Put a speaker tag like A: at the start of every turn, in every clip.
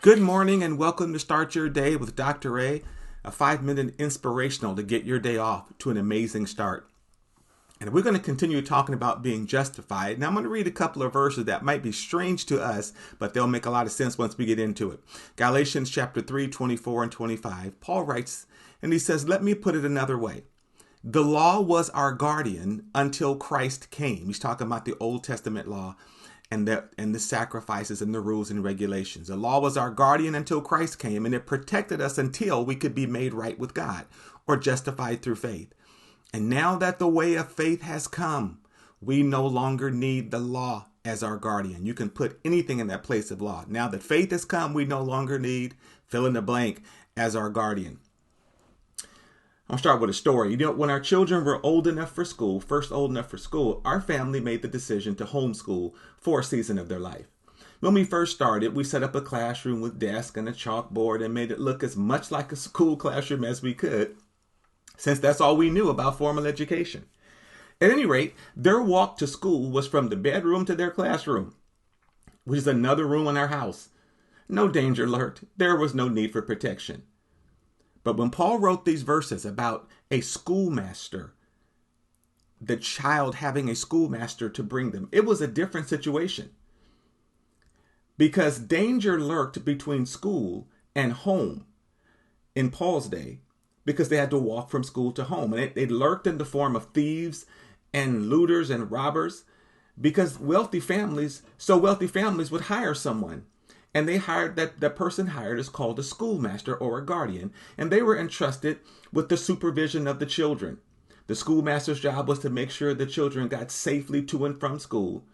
A: Good morning and welcome to Start Your Day with Dr. A, a 5-minute inspirational to get your day off to an amazing start. And we're going to continue talking about being justified. Now I'm going to read a couple of verses that might be strange to us, but they'll make a lot of sense once we get into it. Galatians chapter 3, 24 and 25. Paul writes, and he says, let me put it another way. The law was our guardian until Christ came. He's talking about the Old Testament law and the sacrifices and the rules and regulations. The law was our guardian until Christ came, and it protected us until we could be made right with God or justified through faith. And now that the way of faith has come, we no longer need the law as our guardian. You can put anything in that place of law. Now that faith has come, we no longer need fill in the blank as our guardian. I'll start with a story. You know, when our children were old enough for school, our family made the decision to homeschool for a season of their life. When we first started, we set up a classroom with desk and a chalkboard and made it look as much like a school classroom as we could, since that's all we knew about formal education. At any rate, their walk to school was from the bedroom to their classroom, which is another room in our house. No danger lurked. There was no need for protection. But when Paul wrote these verses about a schoolmaster, the child having a schoolmaster to bring them, it was a different situation. Because danger lurked between school and home in Paul's day, because they had to walk from school to home. And it lurked in the form of thieves and looters and robbers, because wealthy families would hire someone. And they hired that person hired is called a schoolmaster or a guardian. And they were entrusted with the supervision of the children. The schoolmaster's job was to make sure the children got safely to and from school.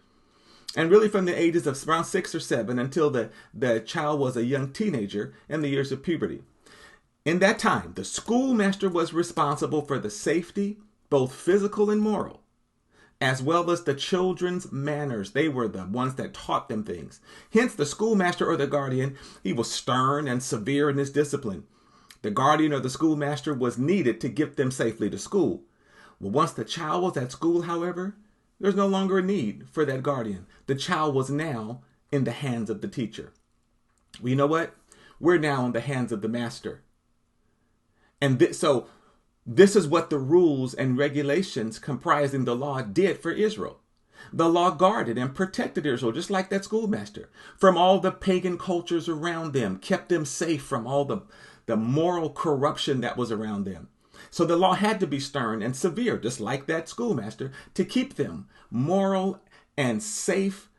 A: And really from the ages of around 6 or 7 until the child was a young teenager in the years of puberty. In that time, the schoolmaster was responsible for the safety, both physical and moral, as well as the children's manners. They were the ones that taught them things. Hence, the schoolmaster or the guardian, he was stern and severe in his discipline. The guardian or the schoolmaster was needed to get them safely to school. Well, once the child was at school, however, there's no longer a need for that guardian. The child was now in the hands of the teacher. Well, you know what? We're now in the hands of the master. And so this is what the rules and regulations comprising the law did for Israel. The law guarded and protected Israel, just like that schoolmaster, from all the pagan cultures around them, kept them safe from all the moral corruption that was around them. So the law had to be stern and severe, just like that schoolmaster, to keep them moral and safe.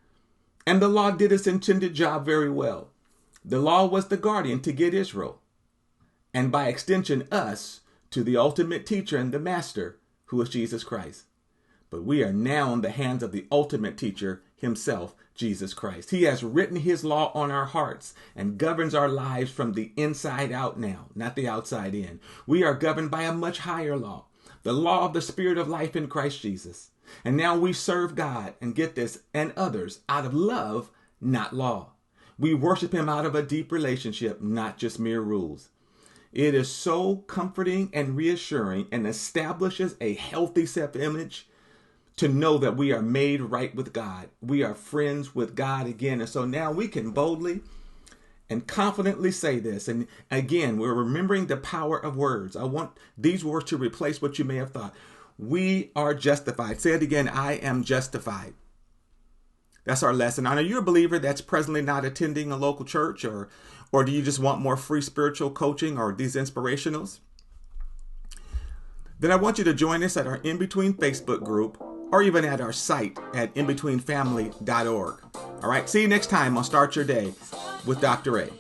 A: And the law did its intended job very well. The law was the guardian to get Israel, and by extension us, to the ultimate teacher and the master, who is Jesus Christ. But we are now in the hands of the ultimate teacher himself, Jesus Christ. He has written his law on our hearts and governs our lives from the inside out now, not the outside in. We are governed by a much higher law, the law of the Spirit of life in Christ Jesus. And now we serve God, and get this, and others out of love, not law. We worship him out of a deep relationship, not just mere rules. It is so comforting and reassuring and establishes a healthy self-image to know that we are made right with God. We are friends with God again. And so now we can boldly and confidently say this. And again, we're remembering the power of words. I want these words to replace what you may have thought. We are justified. Say it again. I am justified. That's our lesson. Now, are you a believer that's presently not attending a local church, or do you just want more free spiritual coaching or these inspirationals? Then I want you to join us at our In Between Facebook group, or even at our site at inbetweenfamily.org. All right, see you next time on Start Your Day with Dr. A.